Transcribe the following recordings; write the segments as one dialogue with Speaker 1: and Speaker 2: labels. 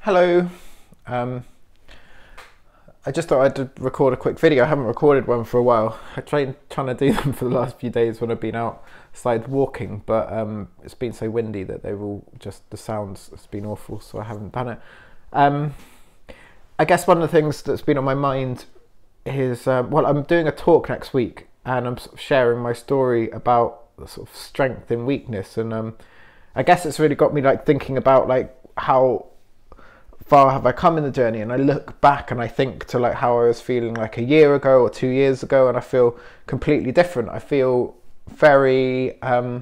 Speaker 1: Hello. Um, I just thought I'd record a quick video. I haven't recorded one for a while. I tried trying to do them for the last few days when I've been outside walking, but it's been so windy that they've all just, the sounds, it's been awful, so I haven't done it. I guess one of the things that's been on my mind is, well, I'm doing a talk next week and I'm sort of sharing my story about the sort of strength and weakness, and I guess it's really got me like thinking about like how far have I come in the journey, and I look back and I think to like how I was feeling like a year ago or 2 years ago, and I feel completely different. I feel very I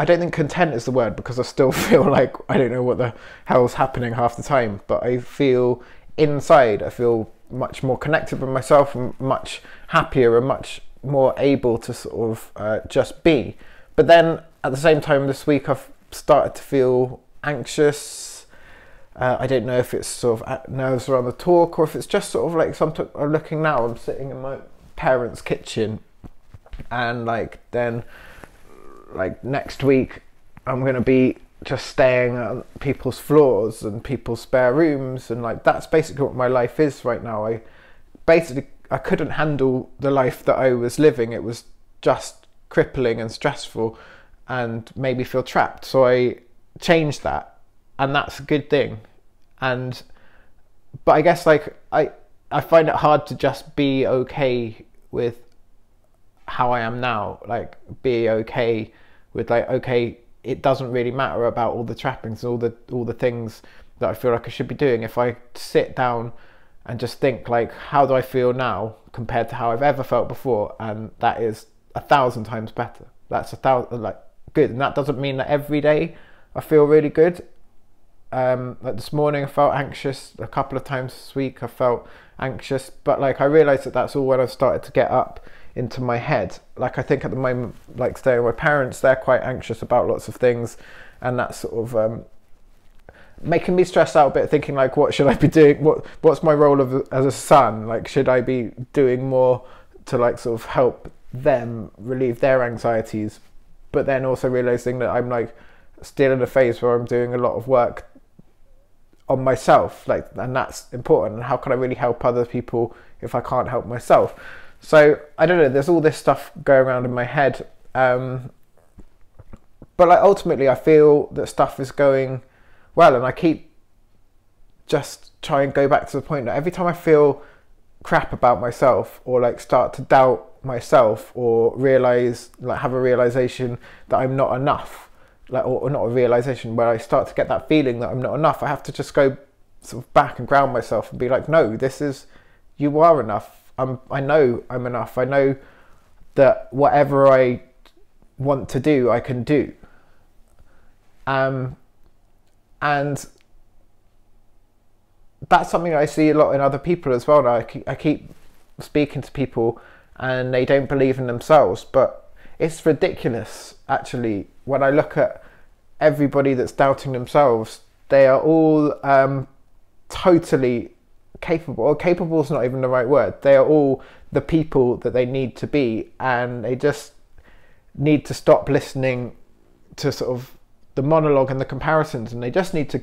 Speaker 1: don't think content is the word, because I still feel like I don't know what the hell's happening half the time, but I feel inside, I feel much more connected with myself and much happier and much more able to sort of just be. But then at the same time this week I've started to feel anxious. I don't know if it's sort of nerves around the talk, or if it's just sort of like sometimes I'm looking now, I'm sitting in my parents' kitchen, and like then like next week I'm going to be just staying on people's floors and people's spare rooms, and like that's basically what my life is right now. I couldn't handle the life that I was living. It was just crippling and stressful and made me feel trapped. So I changed that, and that's a good thing. But I guess like I find it hard to just be okay with how I am now, like be okay with like, okay, it doesn't really matter about all the trappings, all the things that I feel like I should be doing. If I sit down and just think like, how do I feel now compared to how I've ever felt before, and that is 1,000 times better. That's 1,000 like good, and that doesn't mean that every day I feel really good. Like this morning I felt anxious, a couple of times this week I felt anxious, but like I realized that that's all when I started to get up into my head. Like I think at the moment, like staying with my parents, they're quite anxious about lots of things, and that's sort of making me stress out a bit, thinking like, what should I be doing, what's my role as a son, like should I be doing more to like sort of help them relieve their anxieties, but then also realizing that I'm like still in a phase where I'm doing a lot of work on myself, like, and that's important. And how can I really help other people if I can't help myself? So I don't know, there's all this stuff going around in my head, but like ultimately I feel that stuff is going well, and I keep just try and go back to the point that every time I feel crap about myself, or like start to doubt myself, or realize, like have a realization that I'm not enough, like, or not a realization, where I start to get that feeling that I'm not enough, I have to just go sort of back and ground myself and be like, no, this is, you are enough. I know I'm enough. I know that whatever I want to do, I can do. And that's something I see a lot in other people as well. Now I keep speaking to people and they don't believe in themselves, but it's ridiculous actually. When I look at everybody that's doubting themselves, they are all totally capable, or capable is not even the right word. They are all the people that they need to be, and they just need to stop listening to sort of the monologue and the comparisons, and they just need to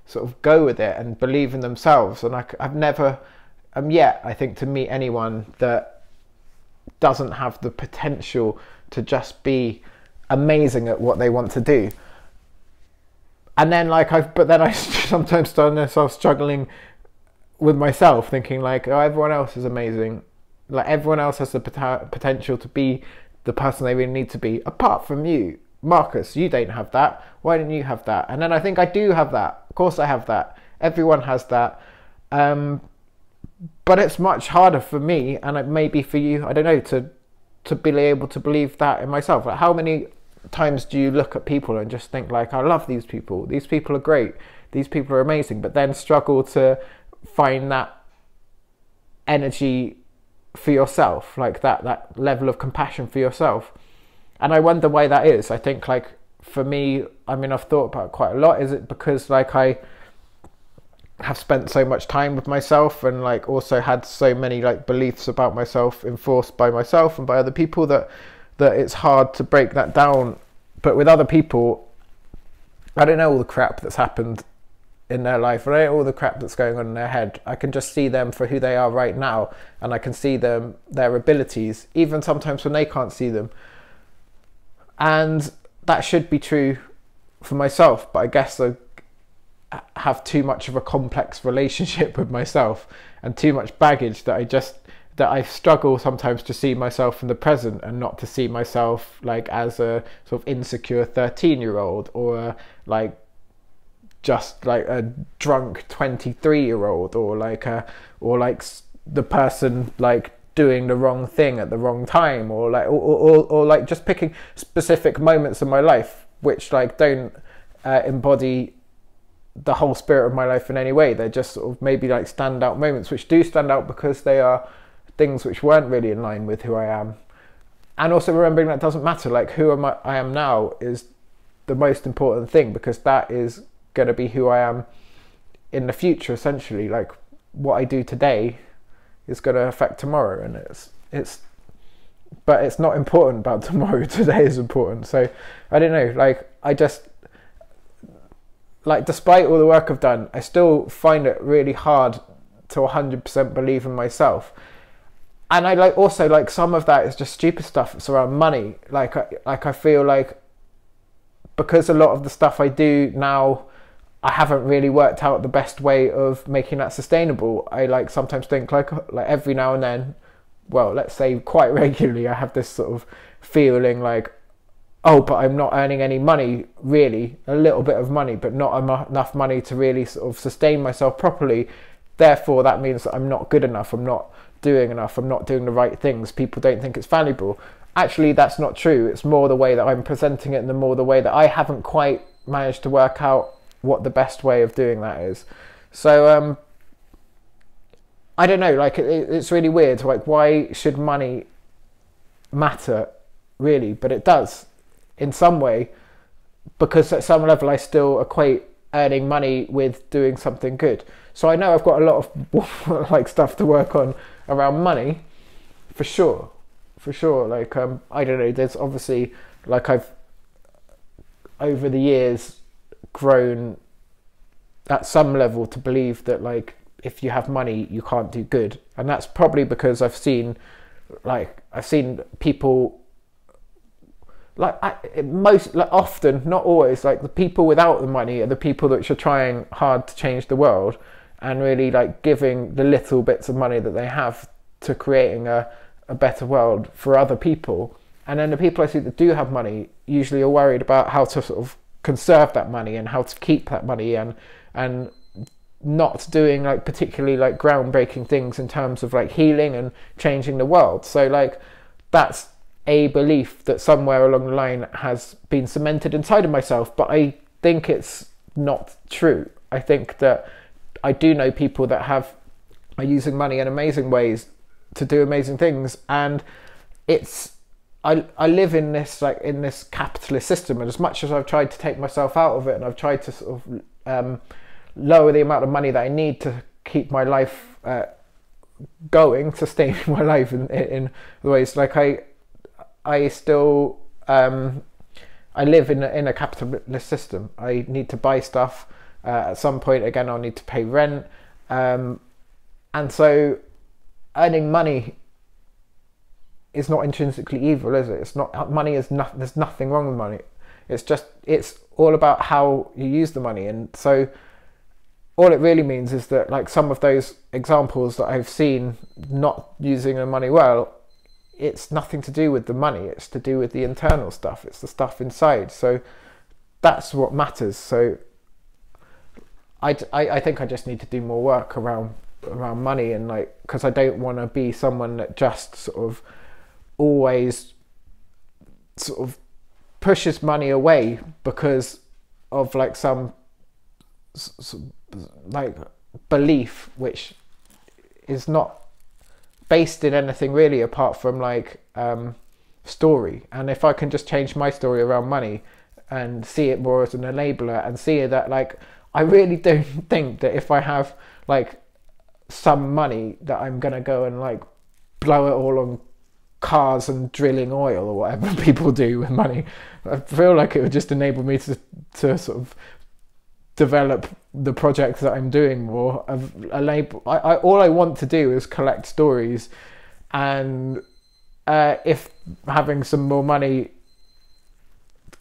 Speaker 1: sort of go with it and believe in themselves. And I've never yet, I think, to meet anyone that doesn't have the potential to just be amazing at what they want to do. And then like but then I sometimes find myself struggling with myself, thinking like, oh, everyone else is amazing, like everyone else has the potential to be the person they really need to be, apart from you, Marcus. You don't have that. Why don't you have that? And then I think I do have that. Of course I have that. Everyone has that. But it's much harder for me, and it may be for you, I don't know, to be able to believe that in myself. Like, how many times do you look at people and just think like, I love these people are great, these people are amazing, but then struggle to find that energy for yourself, like that level of compassion for yourself? And I wonder why that is. I think like for me, I mean, I've thought about it quite a lot. Is it because like I have spent so much time with myself, and like also had so many like beliefs about myself enforced by myself and by other people, that it's hard to break that down? But with other people, I don't know all the crap that's happened in their life, and I know all the crap that's going on in their head. I can just see them for who they are right now, and I can see them, their abilities, even sometimes when they can't see them. And that should be true for myself, but I guess I have too much of a complex relationship with myself and too much baggage that I struggle sometimes to see myself in the present and not to see myself like as a sort of insecure 13-year-old or like just like a drunk 23-year-old or like the person like doing the wrong thing at the wrong time, or like just picking specific moments in my life which like don't embody the whole spirit of my life in any way. They're just sort of maybe like standout moments which do stand out because they are things which weren't really in line with who I am. And also remembering that doesn't matter, like who I am now is the most important thing, because that is going to be who I am in the future essentially. Like what I do today is going to affect tomorrow, and but it's not important about tomorrow. Today is important. So I don't know, like I just like, despite all the work I've done, I still find it really hard to 100% believe in myself. And I like also like some of that is just stupid stuff. It's around money. Like I feel like because a lot of the stuff I do now, I haven't really worked out the best way of making that sustainable. I like sometimes think like every now and then, well, let's say quite regularly, I have this sort of feeling like, oh, but I'm not earning any money, really, a little bit of money, but not enough money to really sort of sustain myself properly. Therefore, that means that I'm not good enough, I'm not doing enough, I'm not doing the right things, people don't think it's valuable. Actually, that's not true. It's more the way that I'm presenting it, and the more the way that I haven't quite managed to work out what the best way of doing that is. So, I don't know, like it's really weird. Like, why should money matter, really? But it does. In some way, because at some level I still equate earning money with doing something good. So I know I've got a lot of like stuff to work on around money, for sure. Like I don't know, there's obviously like I've over the years grown at some level to believe that like if you have money you can't do good, and that's probably because I've seen people often, not always, like the people without the money are the people that are trying hard to change the world and really like giving the little bits of money that they have to creating a better world for other people. And then the people I see that do have money usually are worried about how to sort of conserve that money and how to keep that money, and not doing like particularly like groundbreaking things in terms of like healing and changing the world. So like that's a belief that somewhere along the line has been cemented inside of myself, but I think it's not true. I think that I do know people that are using money in amazing ways to do amazing things, and I live in this capitalist system, and as much as I've tried to take myself out of it, and I've tried to sort of lower the amount of money that I need to keep my life going, sustaining my life in ways like I still I live in a capitalist system. I need to buy stuff. At some point, again, I'll need to pay rent, and so earning money is not intrinsically evil, is it? It's not. Money is nothing. There's nothing wrong with money. It's all about how you use the money, and so all it really means is that like some of those examples that I've seen not using the money well, it's nothing to do with the money, it's to do with the internal stuff, it's the stuff inside. So that's what matters. So I think I just need to do more work around money, and like, because I don't want to be someone that just sort of always sort of pushes money away because of like some like belief which is not based in anything really apart from like story. And if I can just change my story around money and see it more as an enabler, and see that like I really don't think that if I have like some money that I'm gonna go and like blow it all on cars and drilling oil or whatever people do with money. I feel like it would just enable me to sort of develop the projects that I'm doing more. All I want to do is collect stories, and if having some more money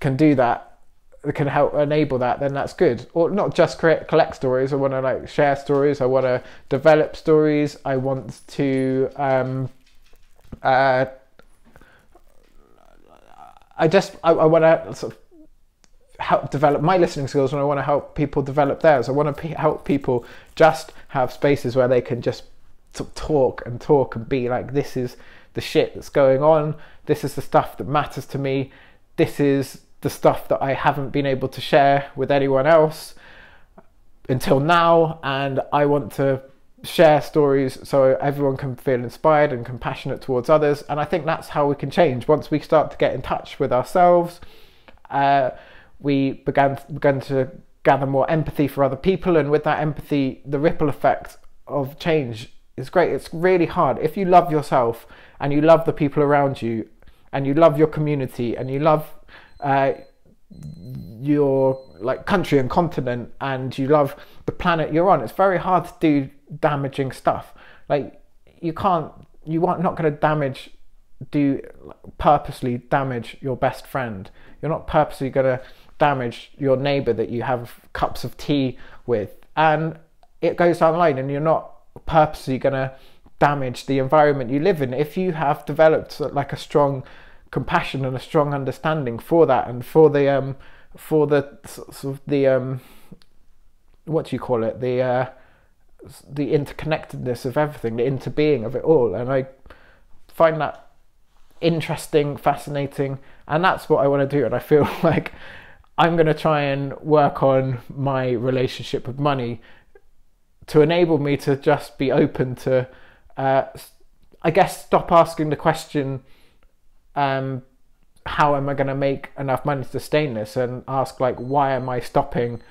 Speaker 1: can do that, it can help enable that, then that's good. Or not just collect stories. I want to like share stories. I want to develop stories. I want to I want to sort of help develop my listening skills, and I want to help people develop theirs. I want to help people just have spaces where they can just talk and be like, this is the shit that's going on, this is the stuff that matters to me, this is the stuff that I haven't been able to share with anyone else until now, and I want to share stories so everyone can feel inspired and compassionate towards others. And I think that's how we can change. Once we start to get in touch with ourselves, we began to gather more empathy for other people, and with that empathy, the ripple effect of change is great. It's really hard. If you love yourself and you love the people around you and you love your community and you love your like country and continent and you love the planet you're on, it's very hard to do damaging stuff. Like you are not going to purposely damage your best friend. You're not purposely going to damage your neighbor that you have cups of tea with, and it goes down the line, and you're not purposely going to damage the environment you live in. If you have developed like a strong compassion and a strong understanding for that, and for the sort of the what do you call it, the interconnectedness of everything, the interbeing of it all, and I find that interesting, fascinating, and that's what I want to do. And I feel like I'm going to try and work on my relationship with money to enable me to just be open to I guess stop asking the question, how am I going to make enough money to sustain this, and ask like, why am I stopping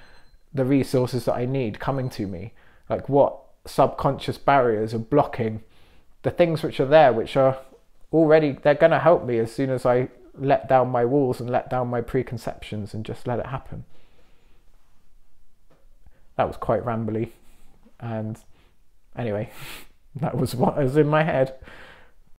Speaker 1: the resources that I need coming to me? Like, what subconscious barriers are blocking the things which are there, which are already, they're going to help me as soon as I let down my walls and let down my preconceptions and just let it happen. That was quite rambly, and anyway, that was what was in my head.